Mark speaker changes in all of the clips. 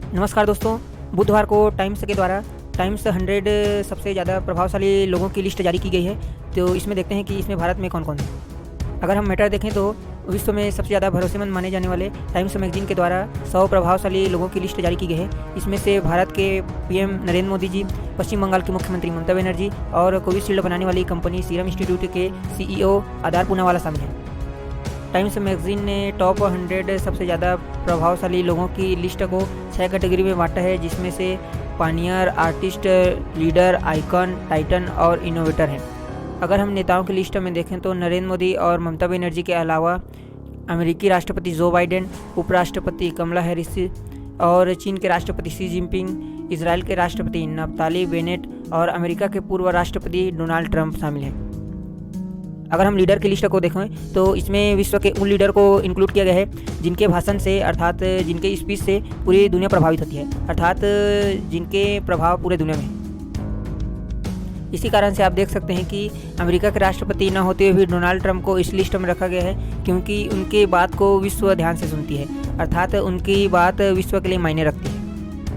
Speaker 1: नमस्कार दोस्तों, बुधवार को टाइम्स के द्वारा टाइम्स 100 सबसे ज़्यादा प्रभावशाली लोगों की लिस्ट जारी की गई है। तो इसमें देखते हैं कि इसमें भारत में कौन-कौन है। अगर हम मैटर देखें तो विश्व में सबसे ज़्यादा भरोसेमंद माने जाने वाले टाइम्स मैगजीन के द्वारा 100 प्रभावशाली लोगों की लिस्ट जारी की गई है। इसमें से भारत के पीएम नरेंद्र मोदी जी, पश्चिम बंगाल की मुख्यमंत्री ममता बनर्जी और कोविशील्ड बनाने वाली कंपनी सीरम इंस्टीट्यूट के सीईओ आधार पूनावाला शामिल हैं। टाइम्स मैगजीन ने टॉप 100 सबसे ज़्यादा प्रभावशाली लोगों की लिस्ट को 6 कैटेगरी में बांटा है, जिसमें से पानियर, आर्टिस्ट, लीडर, आइकन, टाइटन और इनोवेटर हैं। अगर हम नेताओं की लिस्ट में देखें तो नरेंद्र मोदी और ममता बनर्जी के अलावा अमेरिकी राष्ट्रपति जो बाइडेन, उपराष्ट्रपति कमला हैरिस और चीन के राष्ट्रपति शी जिनपिंग, इजराइल के राष्ट्रपति नफ्ताली बेनेट और अमेरिका के पूर्व राष्ट्रपति डोनाल्ड ट्रंप शामिल हैं। अगर हम लीडर की लिस्ट को देखें तो इसमें विश्व के उन लीडर को इंक्लूड किया गया है जिनके भाषण से अर्थात जिनके स्पीच से पूरी दुनिया प्रभावित होती है, अर्थात जिनके प्रभाव पूरे दुनिया में है। इसी कारण से आप देख सकते हैं कि अमेरिका के राष्ट्रपति न होते हुए भी डोनाल्ड ट्रंप को इस लिस्ट में रखा गया है, क्योंकि उनके बात को विश्व ध्यान से सुनती है, अर्थात उनकी बात विश्व के लिए मायने रखती है।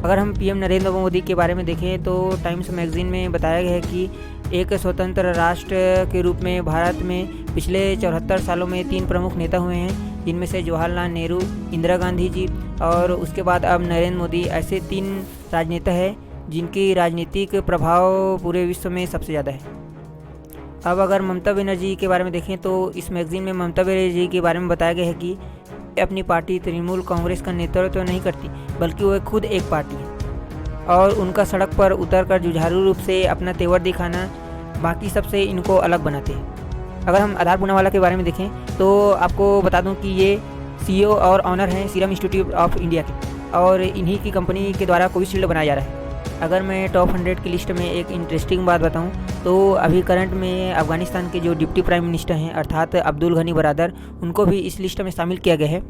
Speaker 1: अगर हम पीएम नरेंद्र मोदी के बारे में देखें तो टाइम्स मैगजीन में बताया गया है कि एक स्वतंत्र राष्ट्र के रूप में भारत में पिछले 74 सालों में 3 प्रमुख नेता हुए हैं, जिनमें से जवाहरलाल नेहरू, इंदिरा गांधी जी और उसके बाद अब नरेंद्र मोदी। ऐसे 3 राजनेता हैं जिनकी राजनीतिक प्रभाव पूरे विश्व में सबसे ज़्यादा है। अब अगर ममता बनर्जी के बारे में देखें तो इस मैगजीन में ममता बनर्जी के बारे में बताया गया है कि अपनी पार्टी तृणमूल कांग्रेस का नेतृत्व तो नहीं करती, बल्कि वो खुद एक पार्टी है और उनका सड़क पर उतरकर जुझारू रूप से अपना तेवर दिखाना बाकी सबसे इनको अलग बनाते हैं। अगर हम आधार पूनावाला के बारे में देखें तो आपको बता दूं कि ये सीईओ और ऑनर हैं सीरम इंस्टीट्यूट ऑफ इंडिया के, और इन्हीं की कंपनी के द्वारा कोविशील्ड बनाया जा रहा है। अगर मैं टॉप 100 की लिस्ट में एक इंटरेस्टिंग बात बताऊं तो अभी करंट में अफगानिस्तान के जो डिप्टी प्राइम मिनिस्टर हैं अर्थात अब्दुल गनी बरादर, उनको भी इस लिस्ट में शामिल किया गया है।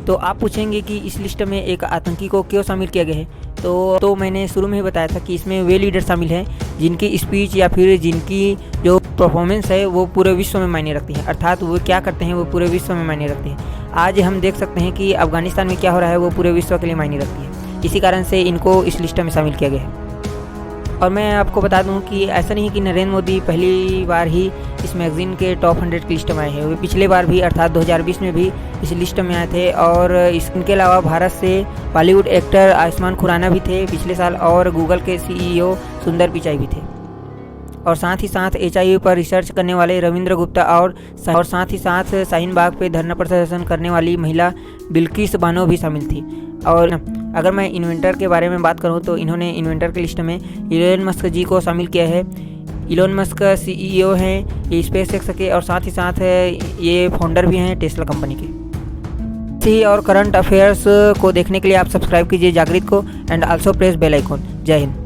Speaker 1: तो आप पूछेंगे कि इस लिस्ट में एक आतंकी को क्यों शामिल किया गया है, तो मैंने शुरू में ही बताया था कि इसमें वे लीडर शामिल हैं जिनकी स्पीच या फिर जिनकी जो परफॉर्मेंस है वो पूरे विश्व में मायने रखती है, अर्थात वो क्या करते हैं वो पूरे विश्व में मायने रखते हैं। आज हम देख सकते हैं कि अफगानिस्तान में क्या हो रहा है वो पूरे विश्व के लिए मायने रखती है। इसी कारण से इनको इस लिस्ट में शामिल किया गया है। और मैं आपको बता दूं कि ऐसा नहीं कि नरेंद्र मोदी पहली बार ही इस मैगजीन के टॉप 100 की लिस्ट में आए हैं, वे पिछले बार भी अर्थात 2020 में भी इस लिस्ट में आए थे। और इनके अलावा भारत से बॉलीवुड एक्टर आयुष्मान खुराना भी थे पिछले साल, और गूगल के सीईओ सुंदर पिचाई भी थे, और साथ ही साथ HIV पर रिसर्च करने वाले रविंद्र गुप्ता और साथ ही साथ शाहीन बाग पे धरना प्रदर्शन करने वाली महिला बिल्किस बानो भी शामिल थी। और अगर मैं इन्वेंटर के बारे में बात करूं तो इन्होंने इन्वेंटर की लिस्ट में इलोन मस्क जी को शामिल किया है। इलोन मस्क सीईओ हैं ये स्पेसएक्स के, और साथ ही साथ ये फाउंडर भी हैं टेस्ला कंपनी के। और करंट अफेयर्स को देखने के लिए आप सब्सक्राइब कीजिए जागृत को and also press bell icon. जय हिंद।